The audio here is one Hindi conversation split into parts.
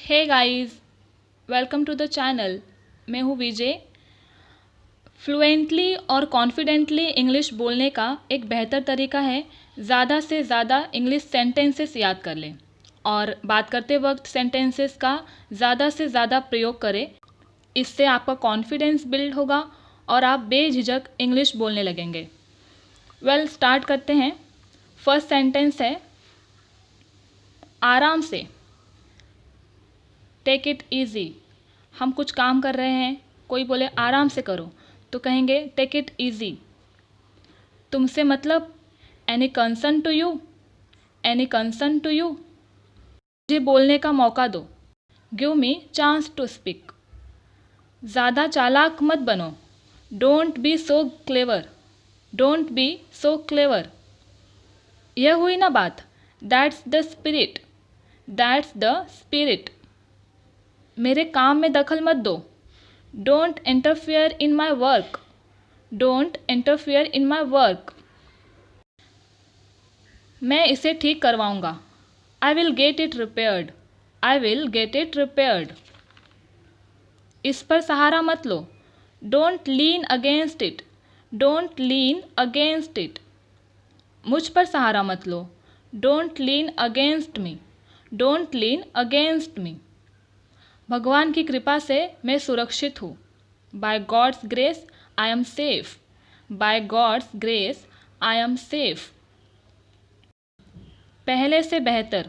Hey guys, welcome to the channel. मैं हूँ विजय। फ्लुएंटली और कॉन्फिडेंटली इंग्लिश बोलने का एक बेहतर तरीका है ज़्यादा से ज़्यादा इंग्लिश सेंटेंसेस याद कर लें और बात करते वक्त सेंटेंसेस का ज़्यादा से ज़्यादा प्रयोग करें। इससे आपका कॉन्फिडेंस बिल्ड होगा और आप बेझिझक इंग्लिश बोलने लगेंगे। स्टार्ट करते हैं। फर्स्ट सेंटेंस है आराम से। Take it easy. हम कुछ काम कर रहे हैं, कोई बोले आराम से करो तो कहेंगे टेक इट ईजी। तुमसे मतलब any concern to you, any concern to you. मुझे बोलने का मौका दो, give me chance to speak. ज़्यादा चालाक मत बनो, don't be so clever, don't be so clever. यह हुई ना बात, that's the spirit, that's the spirit. मेरे काम में दखल मत दो, don't interfere in my work, don't interfere in my work. मैं इसे ठीक करवाऊंगा, I will get it repaired, I will get it repaired. इस पर सहारा मत लो, don't lean against it, don't lean against it. मुझ पर सहारा मत लो, don't lean against me, don't lean against me. भगवान की कृपा से मैं सुरक्षित हूँ, by God's grace I am safe, by God's grace I am safe. पहले से बेहतर,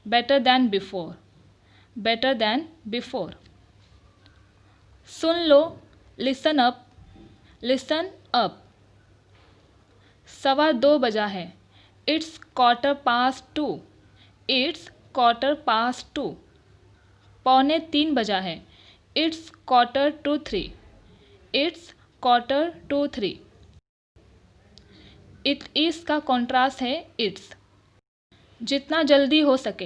better than before, better than before. सुन लो, लिसन अप, लिसन अप। 2:15 बजा है, इट्स 2:15, इट्स 2:15। 2:45 बजा है, इट्स 2:45, इट्स 2:45। इट इज़ का कॉन्ट्रास्ट है इट्स। जितना जल्दी हो सके,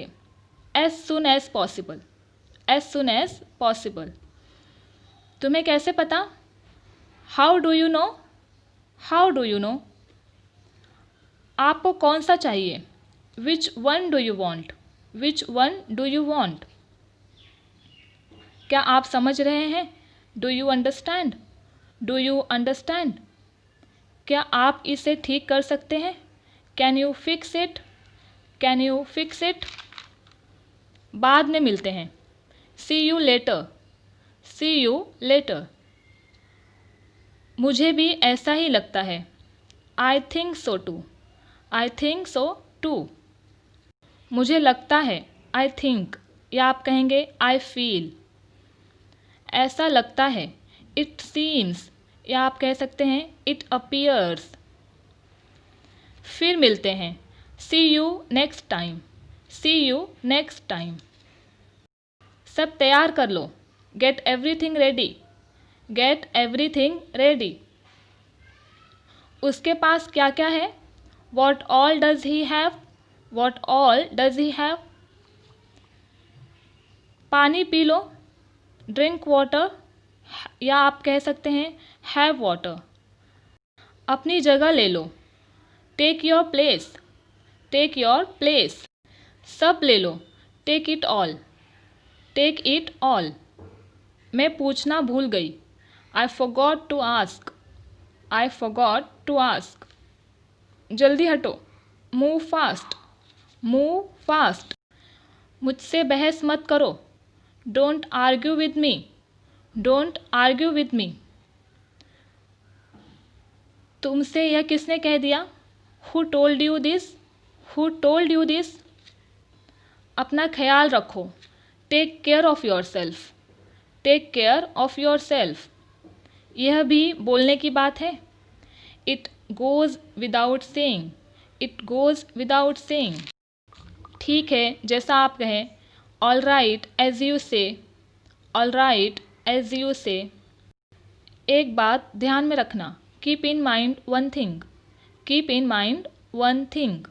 as soon as possible, as soon as possible. तुम्हें कैसे पता, how do you know, how do you know. आपको कौन सा चाहिए, which one do you want, which one do you want. क्या आप समझ रहे हैं, do you understand, do you understand. क्या आप इसे ठीक कर सकते हैं, can you fix it, can you fix it. बाद में मिलते हैं, see you later, see you later. मुझे भी ऐसा ही लगता है, I think so too, I think so too. मुझे लगता है, आई थिंक, या आप कहेंगे आई फील। ऐसा लगता है, इट सीम्स, या आप कह सकते हैं इट अपीयर्स। फिर मिलते हैं, see you next time, see you next time. सब तैयार कर लो, get everything ready, get everything ready. उसके पास क्या क्या है, what all does he have, what all does he have. पानी पी लो, ड्रिंक वाटर, या आप कह सकते हैं हैव वाटर। अपनी जगह ले लो, take your place, take your place. सब ले लो, take it all, take it all. मैं पूछना भूल गई, I forgot to ask, I forgot to ask. जल्दी हटो, मूव फास्ट, मूव फास्ट। मुझसे बहस मत करो, don't argue with me, don't argue with me. तुमसे यह किसने कह दिया, who told you this, who told you this. अपना ख्याल रखो, take care of yourself, take care of yourself. यह भी बोलने की बात है, it goes without saying, it goes without saying. ठीक है, जैसा आप कहें, all right as you say, all right as you say. एक बात ध्यान में रखना, keep in mind one thing, keep in mind one thing.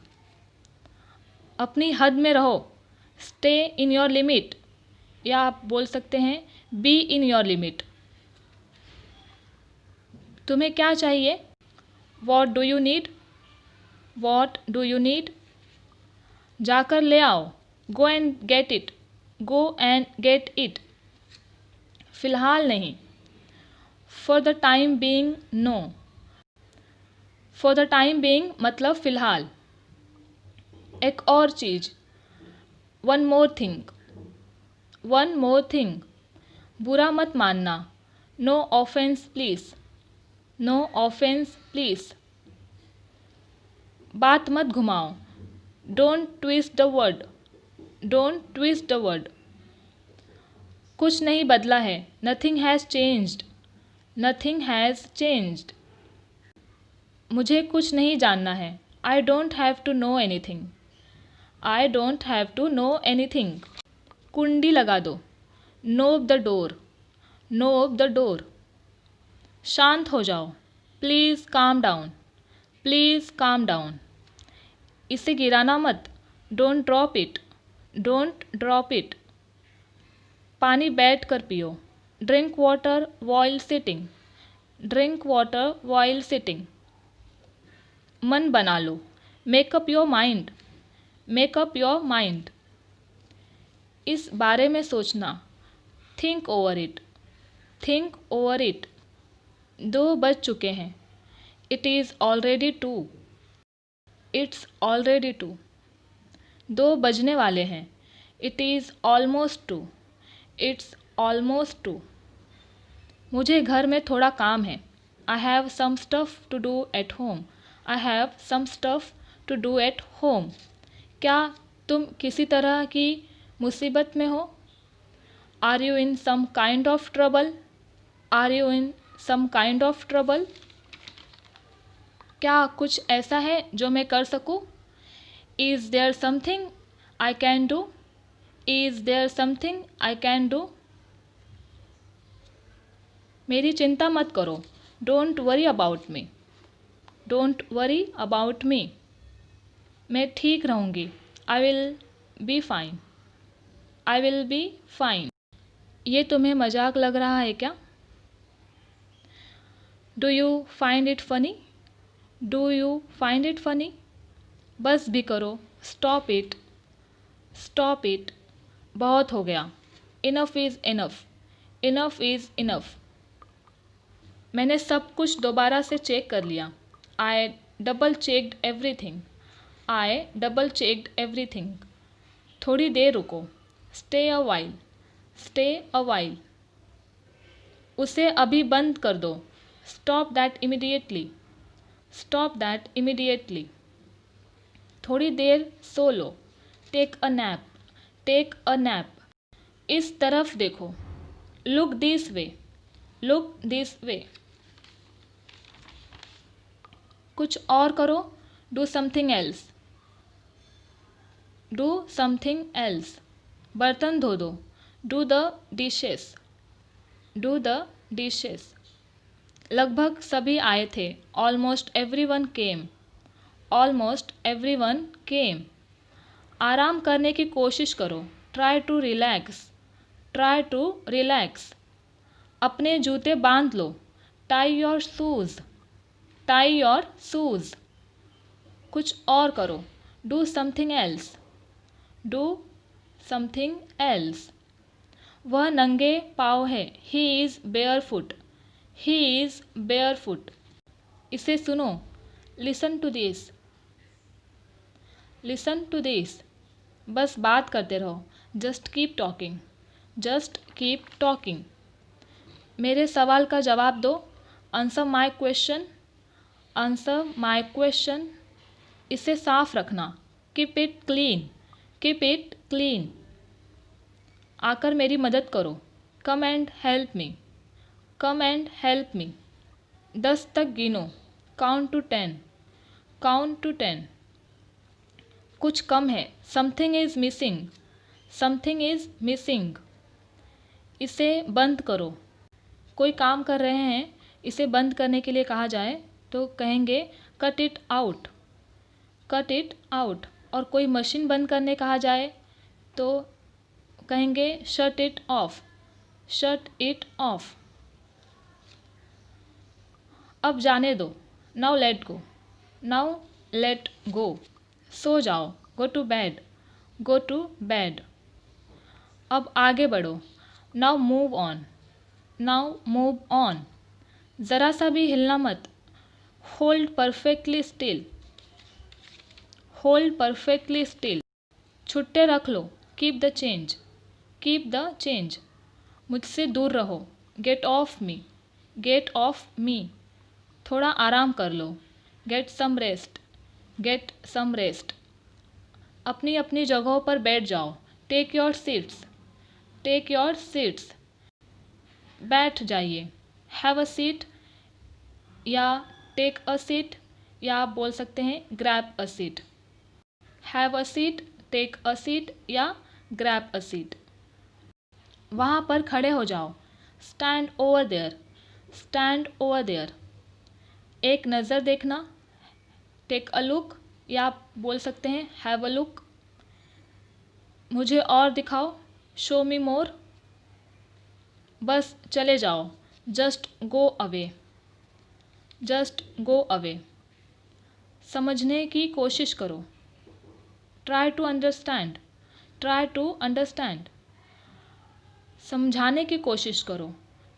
अपनी हद में रहो, स्टे इन योर लिमिट, या आप बोल सकते हैं बी इन योर लिमिट। तुम्हें क्या चाहिए, what do you need, what do you need. जाकर ले आओ, go and get it, go and get it. फ़िलहाल नहीं। For the time being no. For the time being मतलब फ़िलहाल। एक और चीज़, one more thing. One more thing, बुरा मत मानना। No offence please. No offence please. बात मत घुमाओ। Don't twist the word. Don't twist the word. कुछ नहीं बदला है। Nothing has changed. Nothing has changed. मुझे कुछ नहीं जानना है। I don't have to know anything. I don't have to know anything. कुंडी लगा दो। Knob the door. Knob the door. शांत हो जाओ। Please calm down. Please calm down. इसे गिराना मत। Don't drop it. Don't drop it. पानी बैठ कर पियो। Drink water while sitting. Drink water while sitting. मन बना लो। Make up your mind. Make up your mind. इस बारे में सोचना। Think over it. Think over it. 2 बज चुके हैं। It is already 2। It's already 2। 2 बजने वाले हैं। It is almost 2। It's almost 2। मुझे घर में थोड़ा काम है। I have some stuff to do at home. I have some stuff to do at home. क्या तुम किसी तरह की मुसीबत में हो? Are you in some kind of trouble? Are you in some kind of trouble? क्या कुछ ऐसा है जो मैं कर सकूं? Is there something I can do? Is there something I can do? मेरी चिंता मत करो। Don't worry about me. Don't worry about मी। मैं ठीक रहूँगी। I will be fine. I will be fine. ये तुम्हें मजाक लग रहा है क्या? Do you find it funny? Do you find it funny? बस भी करो। Stop it. Stop it. बहुत हो गया। Enough is enough. Enough is enough. मैंने सब कुछ दोबारा से चेक कर लिया। I double checked everything. I double checked everything. थोड़ी देर रुको। Stay a while. Stay a while. उसे अभी बंद कर दो। Stop that immediately. Stop that immediately. थोड़ी देर सो लो। Take a nap. Take a nap. इस तरफ देखो। Look this way. Look this way. कुछ और करो। Do something else. Do something else. बर्तन धो दो। Do the dishes. Do the dishes. लगभग सभी आए थे। Almost everyone came. Almost everyone came. आराम करने की कोशिश करो। Try to relax. Try to relax. अपने जूते बांध लो। Tie your shoes. Tie your shoes. कुछ और करो। Do something else. Do something else. वह नंगे पाँव है। He is barefoot. He is barefoot. इसे सुनो। Listen to this. Listen to this. बस बात करते रहो। Just keep talking. Just keep talking. मेरे सवाल का जवाब दो। Answer my question. Answer my question. इसे साफ रखना। Keep it clean. Keep it clean. आकर मेरी मदद करो। कम and help me. Come and help me. 10 तक गिनो। Count to 10। Count to 10। कुछ कम है। Something is missing. Something is missing. इसे बंद करो। कोई काम कर रहे हैं, इसे बंद करने के लिए कहा जाए तो कहेंगे cut it out. Cut it out. और कोई मशीन बंद करने कहा जाए तो कहेंगे shut it off. Shut it off. अब जाने दो। Now let go. Now let go. सो जाओ। Go to bed. Go to bed. अब आगे बढ़ो। Now move on, now move on. ज़रा सा भी हिलना मत। Hold perfectly still, hold perfectly still. छुट्टे रख लो। Keep the change, keep the change. मुझसे दूर रहो। Get off me, get off me. थोड़ा आराम कर लो। Get some rest, get some rest. अपनी अपनी जगहों पर बैठ जाओ। Take your seats, take your seats. बैठ जाइए। हैव अ सीट या टेक अ सीट, या आप बोल सकते हैं grab a seat. Have a seat, take a seat या ग्रैब अ सीट। वहाँ पर खड़े हो जाओ। Stand over there, stand over there. एक नज़र देखना। टेक अ लुक, या आप बोल सकते हैं हैव अ लुक। मुझे और दिखाओ। Show me more. बस चले जाओ। Just go away, just go away. समझने की कोशिश करो। Try to understand, try to understand. समझाने की कोशिश करो।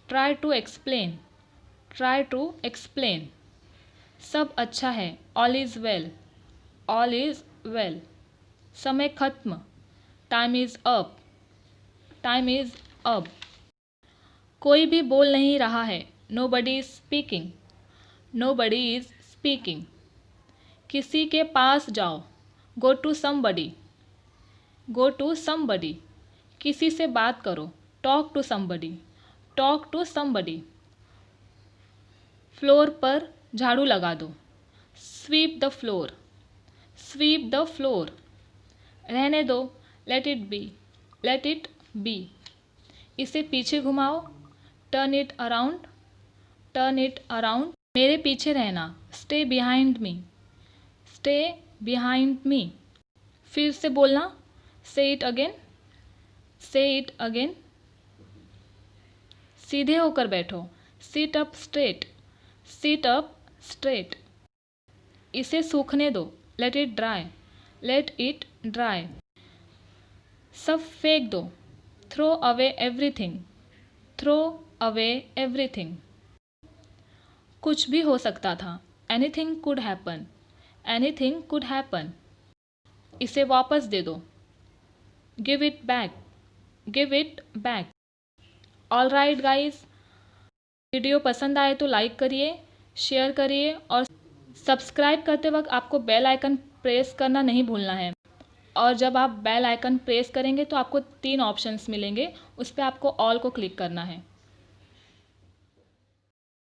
Try to explain, try to explain. सब अच्छा है। All is well, all is well. समय खत्म। Time is up, time is up. कोई भी बोल नहीं रहा है। Nobody is speaking, nobody is speaking. किसी के पास जाओ। Go to somebody, go to somebody. किसी से बात करो। Talk to somebody, talk to somebody. Floor पर झाड़ू लगा दो। Sweep the floor, sweep the floor. रहने दो। Let it be, let it be. इसे पीछे घुमाओ। Turn it around, turn it around. मेरे पीछे रहना। Stay behind me, stay behind me. फिर से बोलना। Say it again, say it again. सीधे होकर बैठो। Sit up straight, seat up straight. इसे सूखने दो। Let it dry, let it dry. सब फेंक दो। Throw away everything, throw away everything. कुछ भी हो सकता था। Anything could happen, anything could happen. इसे वापस दे दो। Give it back, give it back. All right guys, video पसंद आए तो लाइक करिए, शेयर करिए और सब्सक्राइब करते वक्त आपको बेल आइकन प्रेस करना नहीं भूलना है। और जब आप बेल आइकन प्रेस करेंगे तो आपको 3 ऑप्शंस मिलेंगे, उस पर आपको ऑल को क्लिक करना है।